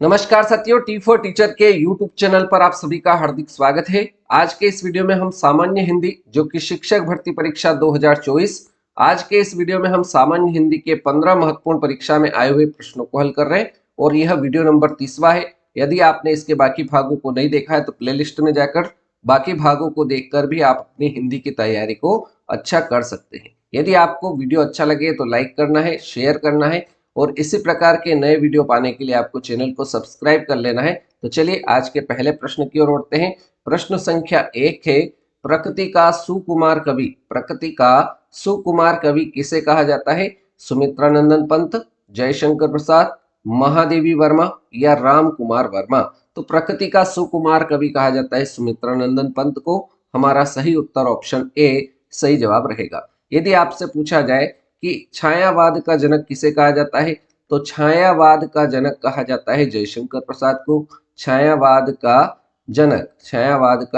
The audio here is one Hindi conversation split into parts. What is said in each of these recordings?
नमस्कार साथियों, टी फॉर टीचर के यूट्यूब चैनल पर आप सभी का हार्दिक स्वागत है। आज के इस वीडियो में हम सामान्य हिंदी जो कि शिक्षक भर्ती परीक्षा 2024, आज के इस वीडियो में हम सामान्य हिंदी के 15 महत्वपूर्ण परीक्षा में आए हुए प्रश्नों को हल कर रहे हैं और यह वीडियो नंबर 30वां है। यदि आपने इसके बाकी भागों को नहीं देखा है तो प्लेलिस्ट में जाकर बाकी भागों को देखकर भी आप अपनी हिंदी की तैयारी को अच्छा कर सकते हैं। यदि आपको वीडियो अच्छा लगे तो लाइक करना है, शेयर करना है और इसी प्रकार के नए वीडियो पाने के लिए आपको चैनल को सब्सक्राइब कर लेना है। तो चलिए आज के पहले प्रश्न की ओर बढ़ते हैं। प्रश्न संख्या 1 है, प्रकृति का सुकुमार कवि, प्रकृति का सुकुमार कवि किसे कहा जाता है? सुमित्रानंदन पंत, जयशंकर प्रसाद, महादेवी वर्मा या राम कुमार वर्मा? तो प्रकृति का सुकुमार कवि कहा जाता है सुमित्रानंदन पंत को। हमारा सही उत्तर ऑप्शन ए सही जवाब रहेगा। यदि आपसे पूछा जाए कि छायावाद का जनक किसे कहा जाता है, तो छायावाद का जनक कहा जाता है जयशंकर प्रसाद को। छायावाद का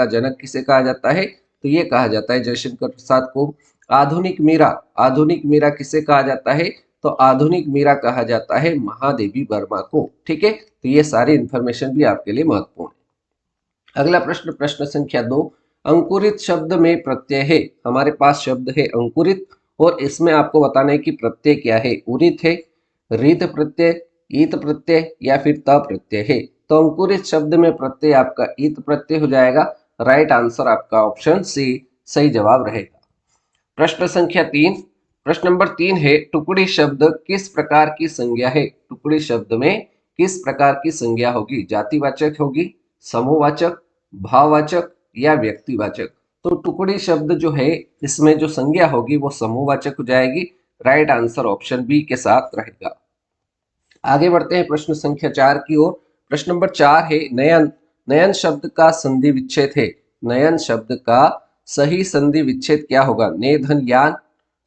जनक किसे कहा जाता है? तो ये कहा जाता है जयशंकर प्रसाद को। आधुनिक मीरा किसे कहा जाता है? तो आधुनिक मीरा कहा जाता है महादेवी वर्मा को। ठीक है, तो ये सारी इंफॉर्मेशन भी आपके लिए महत्वपूर्ण है। अगला प्रश्न, प्रश्न संख्या 2, अंकुरित शब्द में प्रत्यय है। हमारे पास शब्द है अंकुरित और इसमें आपको बताना है कि प्रत्यय क्या है। उरित है, रित प्रत्यय, ईत प्रत्यय या फिर त प्रत्यय है। तो अंकुरित शब्द में प्रत्यय आपका ईत प्रत्यय हो जाएगा। राइट आंसर आपका ऑप्शन सी सही जवाब रहेगा। प्रश्न संख्या 3, प्रश्न नंबर 3 है, टुकड़ी शब्द किस प्रकार की संज्ञा है? टुकड़ी शब्द में किस प्रकार की संज्ञा होगी? जातिवाचक होगी, समूहवाचक, भाववाचक या व्यक्तिवाचक? तो टुकड़ी शब्द जो है इसमें जो संज्ञा होगी वो समूहवाचक हो जाएगी। राइट आंसर ऑप्शन बी के साथ रहेगा। आगे बढ़ते हैं प्रश्न संख्या 4 की ओर। प्रश्न नंबर 4 है, नयन, नयन शब्द का संधि विच्छेद है। नयन शब्द का सही संधि विच्छेद क्या होगा? ने धन यान,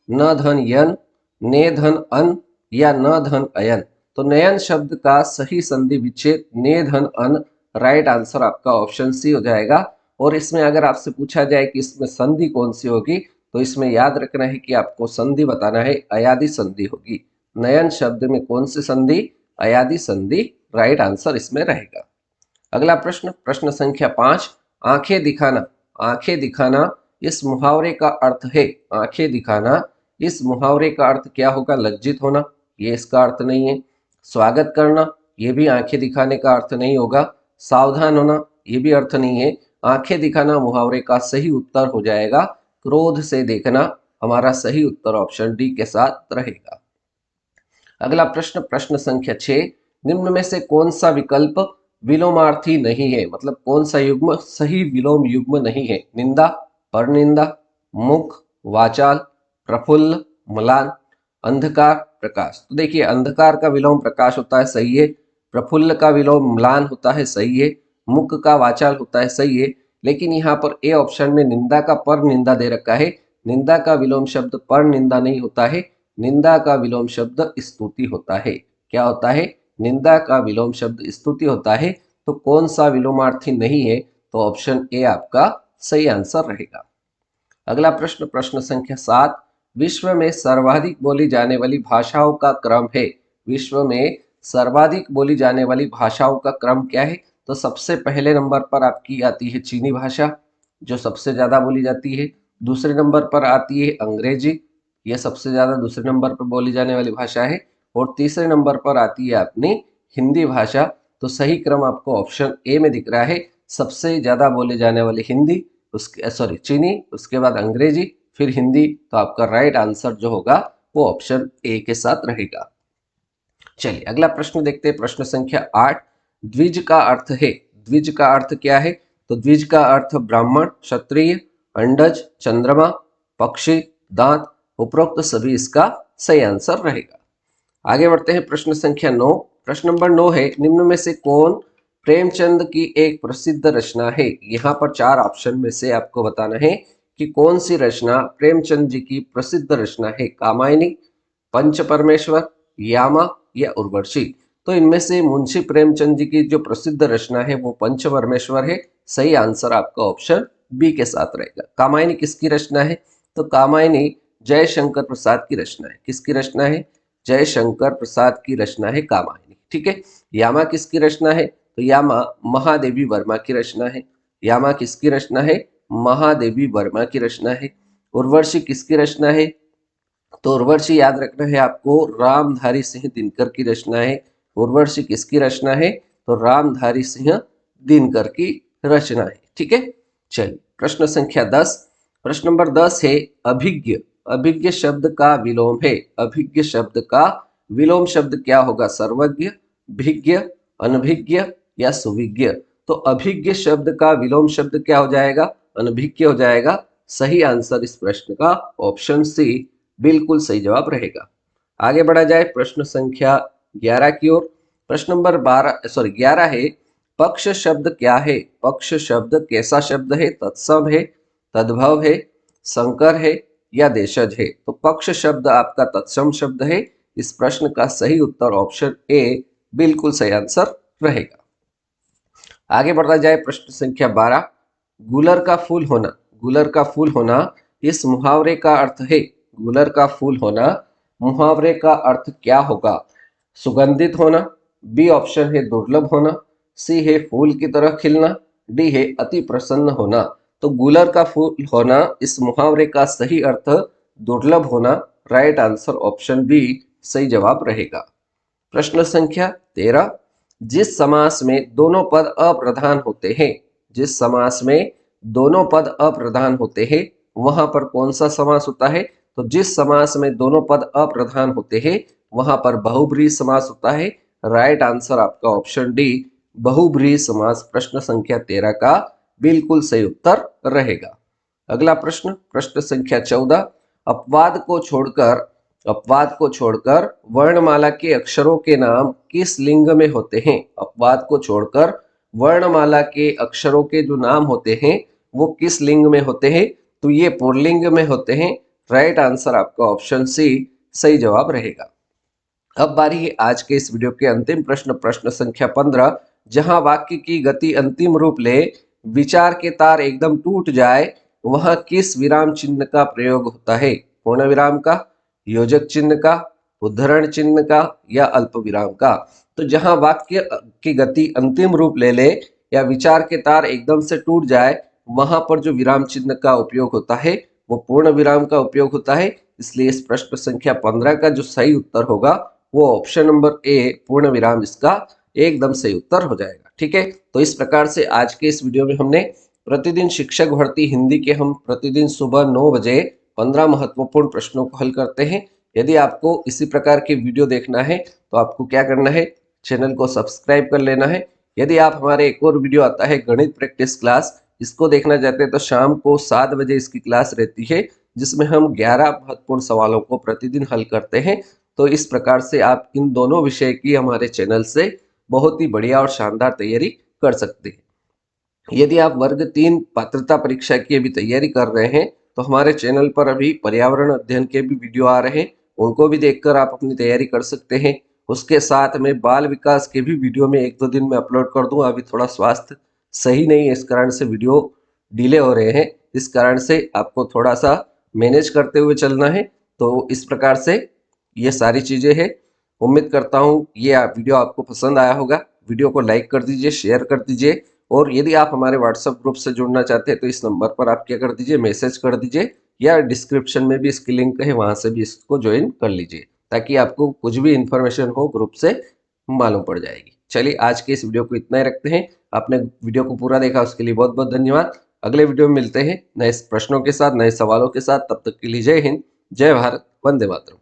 न धन यन, ने धन अन या न धन अयन? तो नयन शब्द का सही संधि विच्छेद ने धन अन। राइट आंसर आपका ऑप्शन सी हो जाएगा। और इसमें अगर आपसे पूछा जाए कि इसमें संधि कौन सी होगी, तो इसमें याद रखना है कि आपको संधि बताना है, अयादि संधि होगी। नयन शब्द में कौन सी संधि? अयादि संधि। राइट आंसर इसमें रहेगा। अगला प्रश्न, प्रश्न संख्या 5, आंखें दिखाना, आंखें दिखाना इस मुहावरे का अर्थ है। आंखें दिखाना इस मुहावरे का अर्थ क्या होगा? लज्जित होना, ये इसका अर्थ नहीं है। स्वागत करना, ये भी आंखें दिखाने का अर्थ नहीं होगा। सावधान होना, ये भी अर्थ नहीं है। आंखें दिखाना मुहावरे का सही उत्तर हो जाएगा क्रोध से देखना। हमारा सही उत्तर ऑप्शन डी के साथ रहेगा। अगला प्रश्न, प्रश्न संख्या 6, निम्न में से कौन सा विकल्प विलोमार्थी नहीं है? मतलब कौन सा युग्म सही विलोम युग्म नहीं है? निंदा, परनिंदा, मुख, वाचाल, प्रफुल्ल, म्लान, अंधकार, प्रकाश। तो देखिए, अंधकार का विलोम प्रकाश होता है, सही है। प्रफुल्ल का विलोम म्लान होता है, सही है। मुख का वाचाल होता है, सही है। लेकिन यहाँ पर ए ऑप्शन में निंदा का पर निंदा दे रखा है। निंदा का विलोम शब्द पर निंदा नहीं होता है। निंदा का विलोम शब्द स्तुति होता है। क्या होता है? निंदा का विलोम शब्द स्तुति होता है। तो कौन सा विलोमार्थी नहीं है? तो ऑप्शन ए आपका सही आंसर रहेगा। अगला प्रश्न, प्रश्न संख्या 7, विश्व में सर्वाधिक बोली जाने वाली भाषाओं का क्रम है। विश्व में सर्वाधिक बोली जाने वाली भाषाओं का क्रम क्या है? तो सबसे पहले नंबर पर आपकी आती है चीनी भाषा, जो सबसे ज्यादा बोली जाती है। दूसरे नंबर पर आती है अंग्रेजी, यह सबसे ज्यादा दूसरे नंबर पर बोली जाने वाली भाषा है। और तीसरे नंबर पर आती है अपनी हिंदी भाषा। तो सही क्रम आपको ऑप्शन ए में दिख रहा है। सबसे ज्यादा बोले जाने वाली हिंदी, उसके चीनी, उसके बाद अंग्रेजी, फिर हिंदी। तो आपका राइट आंसर जो होगा वो ऑप्शन ए के साथ रहेगा। चलिए अगला प्रश्न देखते हैं, प्रश्न संख्या 8, द्विज का अर्थ है। द्विज का अर्थ क्या है? तो द्विज का अर्थ ब्राह्मण, क्षत्रिय, अंडज, चंद्रमा, पक्षी, दांत। उपरोक्त सभी इसका सही आंसर रहेगा। आगे बढ़ते हैं, प्रश्न संख्या 9, प्रश्न नंबर 9 है, निम्न में से कौन प्रेमचंद की एक प्रसिद्ध रचना है? यहाँ पर 4 ऑप्शन में से आपको बताना है कि कौन सी रचना प्रेमचंद जी की प्रसिद्ध रचना है। कामायनी, पंच परमेश्वर, यामा या उर्वशी? तो इनमें से मुंशी प्रेमचंद जी की जो प्रसिद्ध रचना है वो पंच परमेश्वर है। सही आंसर आपका ऑप्शन बी के साथ रहेगा। कामायनी किसकी रचना है? तो कामायनी जयशंकर प्रसाद की रचना है। किसकी रचना है? जयशंकर प्रसाद की रचना है कामायनी। ठीक है। यामा किसकी रचना है? तो यामा महादेवी वर्मा की रचना है। यामा किसकी रचना है? महादेवी वर्मा की रचना है। उर्वशी किसकी रचना है? तो उर्वशी याद रखना है आपको, रामधारी सिंह दिनकर की रचना है। उर्वशी किसकी रचना है? तो रामधारी सिंह दिनकर की रचना है। ठीक है। चलिए प्रश्न संख्या 10। प्रश्न नंबर 10 है अभिज्ञ। अभिज्ञ शब्द का विलोम है। अभिज्ञ शब्द का विलोम शब्द क्या होगा? सर्वज्ञ, भिज्ञ, अनभिज्ञ या सुविज्ञ? तो अभिज्ञ शब्द का विलोम शब्द क्या हो जाएगा? अनभिज्ञ हो जाएगा। सही आंसर इस प्रश्न का ऑप्शन सी बिल्कुल सही जवाब रहेगा। आगे बढ़ा जाए प्रश्न संख्या 11 की ओर। प्रश्न नंबर 11 है पक्ष शब्द क्या है? पक्ष शब्द कैसा शब्द है? तत्सम है, तद्भव है, संकर है या देशज है? तो पक्ष शब्द आपका तत्सम शब्द है। इस प्रश्न का सही उत्तर ऑप्शन ए बिल्कुल सही आंसर रहेगा। आगे बढ़ा जाए प्रश्न संख्या 12। गुलर का फूल होना। गुलर का फूल होना इस मुहावरे का अर्थ है। गुलर का फूल होना मुहावरे का अर्थ क्या होगा? सुगंधित होना, बी ऑप्शन है दुर्लभ होना, सी है फूल की तरह खिलना, डी है अति प्रसन्न होना। तो गुलर का फूल होना इस मुहावरे का सही अर्थ दुर्लभ होना। राइट आंसर ऑप्शन बी सही जवाब रहेगा। प्रश्न संख्या 13। जिस समास में दोनों पद अप्रधान होते हैं, जिस समास में दोनों पद अप्रधान होते हैं वहां पर कौन सा समास होता है? तो जिस समास में दोनों पद अप्रधान होते हैं वहां पर बहुब्रीहि समास होता है। राइट आंसर आपका ऑप्शन डी बहुब्रीहि समास प्रश्न संख्या 13 का बिल्कुल सही उत्तर रहेगा। अगला प्रश्न, प्रश्न संख्या 14। अपवाद को छोड़कर वर्णमाला के अक्षरों के नाम किस लिंग में होते हैं? अपवाद को छोड़कर वर्णमाला के अक्षरों के जो नाम होते हैं वो किस लिंग में होते हैं? तो ये पुल्लिंग में होते हैं। राइट आंसर आपका ऑप्शन सी सही जवाब रहेगा। अब बारी है आज के इस वीडियो के अंतिम प्रश्न, प्रश्न संख्या 15। जहां वाक्य की गति अंतिम रूप ले, विचार के तार एकदम टूट जाए, वहां किस विराम चिन्ह का प्रयोग होता है? पूर्ण विराम का, योजक चिन्ह का, उद्धरण चिन्ह का या अल्प विराम का? तो जहां वाक्य की गति अंतिम रूप ले ले या विचार के तार एकदम से टूट जाए वहां पर जो विराम चिन्ह का उपयोग होता है वो पूर्ण विराम का उपयोग होता है। इसलिए इस प्रश्न संख्या 15 का जो सही उत्तर होगा वो ऑप्शन नंबर ए पूर्ण विराम इसका एकदम सही उत्तर हो जाएगा। ठीक है। तो इस प्रकार से आज के इस वीडियो में हमने प्रतिदिन शिक्षक भर्ती हिंदी के हम प्रतिदिन सुबह 9 बजे 15 महत्वपूर्ण प्रश्नों को हल करते हैं। यदि आपको इसी प्रकार के वीडियो देखना है तो आपको क्या करना है? चैनल को सब्सक्राइब कर लेना है। यदि आप हमारे एक और वीडियो आता है गणित प्रैक्टिस क्लास, इसको देखना चाहते हैं तो शाम को 7 बजे इसकी क्लास रहती है जिसमें हम 11 महत्वपूर्ण सवालों को प्रतिदिन हल करते हैं। तो इस प्रकार से आप इन दोनों विषय की हमारे चैनल से बहुत ही बढ़िया और शानदार तैयारी कर सकते हैं। यदि आप वर्ग 3 पात्रता परीक्षा की अभी तैयारी कर रहे हैं तो हमारे चैनल पर अभी पर्यावरण अध्ययन के भी वीडियो आ रहे हैं, उनको भी देखकर आप अपनी तैयारी कर सकते हैं। उसके साथ में बाल विकास के भी वीडियो में 1-2 दिन में अपलोड कर दूंगा। अभी थोड़ा स्वास्थ्य सही नहीं है, इस कारण से वीडियो डिले हो रहे हैं। इस कारण से आपको थोड़ा सा मैनेज करते हुए चलना है। तो इस प्रकार से ये सारी चीज़ें हैं। उम्मीद करता हूँ ये वीडियो आपको पसंद आया होगा। वीडियो को लाइक कर दीजिए, शेयर कर दीजिए और यदि आप हमारे व्हाट्सएप ग्रुप से जुड़ना चाहते हैं तो इस नंबर पर आप क्या कर दीजिए, मैसेज कर दीजिए या डिस्क्रिप्शन में भी इसकी लिंक है, वहाँ से भी इसको ज्वाइन कर लीजिए ताकि आपको कुछ भी इंफॉर्मेशन हो ग्रुप से मालूम पड़ जाएगी। चलिए आज के इस वीडियो को इतना ही रखते हैं। आपने वीडियो को पूरा देखा उसके लिए बहुत बहुत धन्यवाद। अगले वीडियो में मिलते हैं नए प्रश्नों के साथ, नए सवालों के साथ। तब तक के लिए जय हिंद, जय भारत, वंदे मातरम।